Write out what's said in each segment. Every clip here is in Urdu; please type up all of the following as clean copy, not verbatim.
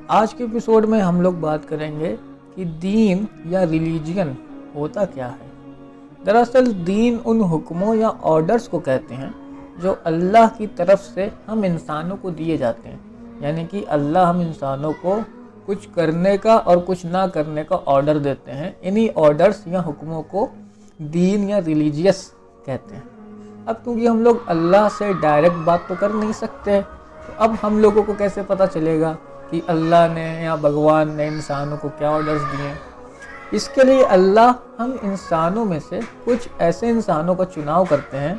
آج کے ایپیسوڈ میں ہم لوگ بات کریں گے کہ دین یا ریلیجین ہوتا کیا ہے۔ دراصل دین ان حکموں یا آرڈرز کو کہتے ہیں جو اللہ کی طرف سے ہم انسانوں کو دیے جاتے ہیں، یعنی کہ اللہ ہم انسانوں کو کچھ کرنے کا اور کچھ نہ کرنے کا آرڈر دیتے ہیں۔ انہی آرڈرز یا حکموں کو دین یا ریلیجیس کہتے ہیں۔ اب کیونکہ ہم لوگ اللہ سے ڈائریکٹ بات تو کر نہیں سکتے، تو اب ہم لوگوں کو کیسے پتہ چلے گا کہ اللہ نے یا بھگوان نے انسانوں کو کیا آرڈرز دیے ہیں؟ اس کے لیے اللہ ہم انسانوں میں سے کچھ ایسے انسانوں کا چناؤ کرتے ہیں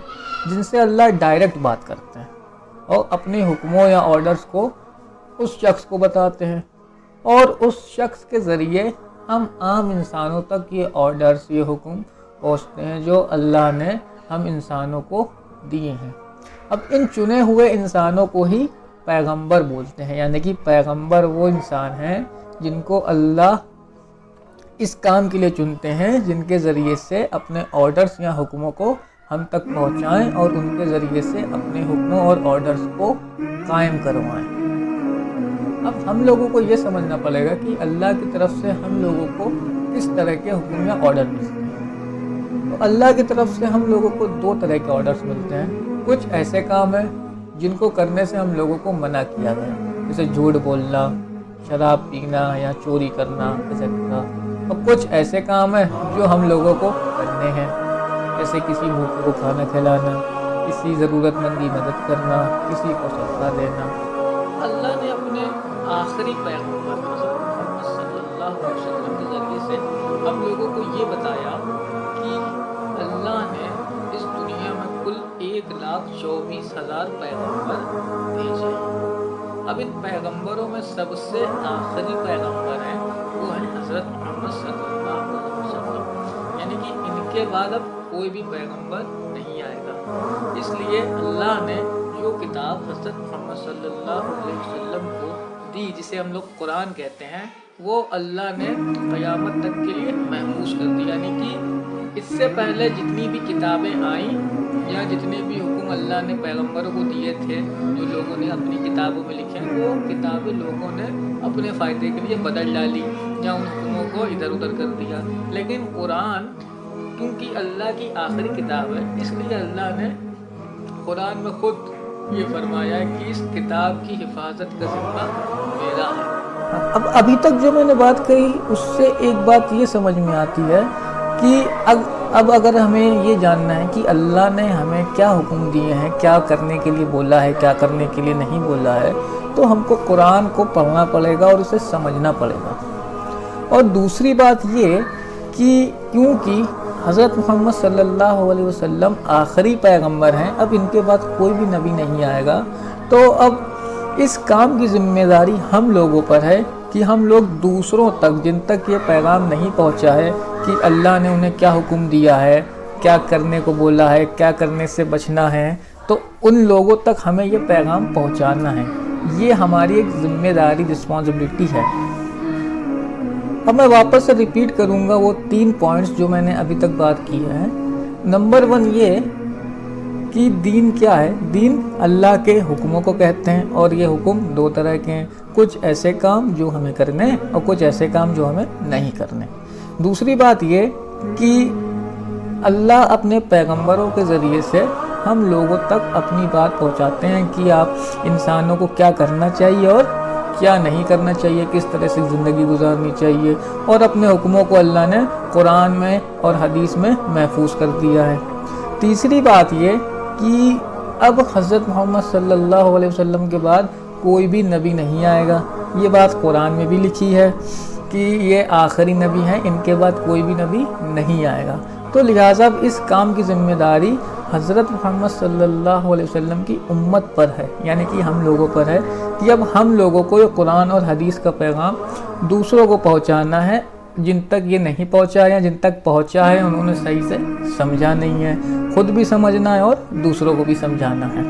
جن سے اللہ ڈائریکٹ بات کرتے ہیں اور اپنے حکموں یا آرڈرز کو اس شخص کو بتاتے ہیں، اور اس شخص کے ذریعے ہم عام انسانوں تک یہ آرڈرز، یہ حکم پہنچتے ہیں جو اللہ نے ہم انسانوں کو دیے ہیں۔ اب ان چنے ہوئے انسانوں کو ہی پیغمبر بولتے ہیں، یعنی کہ پیغمبر وہ انسان ہیں جن کو اللہ اس کام کے لیے چنتے ہیں جن کے ذریعے سے اپنے آرڈرز یا حکموں کو ہم تک پہنچائیں اور ان کے ذریعے سے اپنے حکموں اور آرڈرز کو قائم کروائیں۔ اب ہم لوگوں کو یہ سمجھنا پڑے گا کہ اللہ کی طرف سے ہم لوگوں کو کس طرح کے حکم یا آرڈر ملتے ہیں۔ تو اللہ کی طرف سے ہم لوگوں کو دو طرح کے آرڈرز ملتے ہیں۔ کچھ ایسے کام ہیں جن کو کرنے سے ہم لوگوں کو منع کیا گیا، جیسے جھوٹ بولنا، شراب پینا یا چوری کرنا ایٹسیٹرا۔ اور کچھ ایسے کام ہیں جو ہم لوگوں کو کرنے ہیں، جیسے کسی بھوکے کو کھانا کھلانا، کسی ضرورت مند کی مدد کرنا، کسی کو صدقہ دینا۔ اللہ نے اپنے آخری پیغمبر محمد صلی اللہ علیہ وسلم کے ذریعے سے ہم لوگوں کو یہ بتایا کہ اللہ نے اس دنیا میں کل 1,24,000 پیغمبر بھیجے۔ اب ان پیغمبروں میں سب سے آخری پیغمبر ہیں وہ ہیں حضرت محمد صلی اللہ علیہ وسلم، یعنی کہ ان کے بعد اب کوئی بھی پیغمبر نہیں آئے گا۔ اس لیے اللہ نے جو کتاب حضرت محمد صلی اللہ علیہ وسلم کو دی، جسے ہم لوگ قرآن کہتے ہیں، وہ اللہ نے قیامت تک کے لیے محفوظ کر دی، یعنی کہ اس سے پہلے جتنی بھی کتابیں آئیں یا جتنے بھی حکم اللہ نے پیغمبروں کو دیے تھے جو لوگوں نے اپنی کتابوں میں لکھے، وہ کتابیں لوگوں نے اپنے فائدے کے لیے بدل ڈالی یا ان حکموں کو ادھر ادھر کر دیا۔ لیکن قرآن کیونکہ اللہ کی آخری کتاب ہے، اس لیے اللہ نے قرآن میں خود یہ فرمایا ہے کہ اس کتاب کی حفاظت کا ذمہ میرا ہے۔ اب ابھی تک جو میں نے بات کہی اس سے ایک بات یہ سمجھ میں آتی ہے کہ اب اگر ہمیں یہ جاننا ہے کہ اللہ نے ہمیں کیا حکم دیے ہیں، کیا کرنے کے لیے بولا ہے، کیا کرنے کے لیے نہیں بولا ہے، تو ہم کو قرآن کو پڑھنا پڑے گا اور اسے سمجھنا پڑے گا۔ اور دوسری بات یہ کہ کیونکہ حضرت محمد صلی اللہ علیہ وسلم آخری پیغمبر ہیں، اب ان کے بعد کوئی بھی نبی نہیں آئے گا، تو اب اس کام کی ذمہ داری ہم لوگوں پر ہے کہ ہم لوگ دوسروں تک، جن تک یہ پیغام نہیں پہنچا ہے کہ اللہ نے انہیں کیا حکم دیا ہے، کیا کرنے کو بولا ہے، کیا کرنے سے بچنا ہے، تو ان لوگوں تک ہمیں یہ پیغام پہنچانا ہے۔ یہ ہماری ایک ذمہ داری، رسپانسبلٹی ہے۔ اب میں واپس سے ریپیٹ کروں گا وہ 3 پوائنٹس جو میں نے ابھی تک بات کی ہے۔ نمبر 1 یہ کہ دین کیا ہے؟ دین اللہ کے حکموں کو کہتے ہیں، اور یہ حکم 2 طرح کے ہیں، کچھ ایسے کام جو ہمیں کرنے اور کچھ ایسے کام جو ہمیں نہیں کرنے۔ دوسری بات یہ کہ اللہ اپنے پیغمبروں کے ذریعے سے ہم لوگوں تک اپنی بات پہنچاتے ہیں کہ آپ انسانوں کو کیا کرنا چاہیے اور کیا نہیں کرنا چاہیے، کس طرح سے زندگی گزارنی چاہیے، اور اپنے حکموں کو اللہ نے قرآن میں اور حدیث میں محفوظ کر دیا ہے۔ تیسری بات یہ کہ اب حضرت محمد صلی اللہ علیہ وسلم کے بعد کوئی بھی نبی نہیں آئے گا۔ یہ بات قرآن میں بھی لکھی ہے کہ یہ آخری نبی ہیں، ان کے بعد کوئی بھی نبی نہیں آئے گا۔ تو لہٰذا اس کام کی ذمہ داری حضرت محمد صلی اللہ علیہ وسلم کی امت پر ہے، یعنی کہ ہم لوگوں پر ہے کہ اب ہم لوگوں کو یہ قرآن اور حدیث کا پیغام دوسروں کو پہنچانا ہے، جن تک یہ نہیں پہنچا یا جن تک پہنچا ہے انہوں نے صحیح سے سمجھا نہیں ہے، خود بھی سمجھنا ہے اور دوسروں کو بھی سمجھانا ہے۔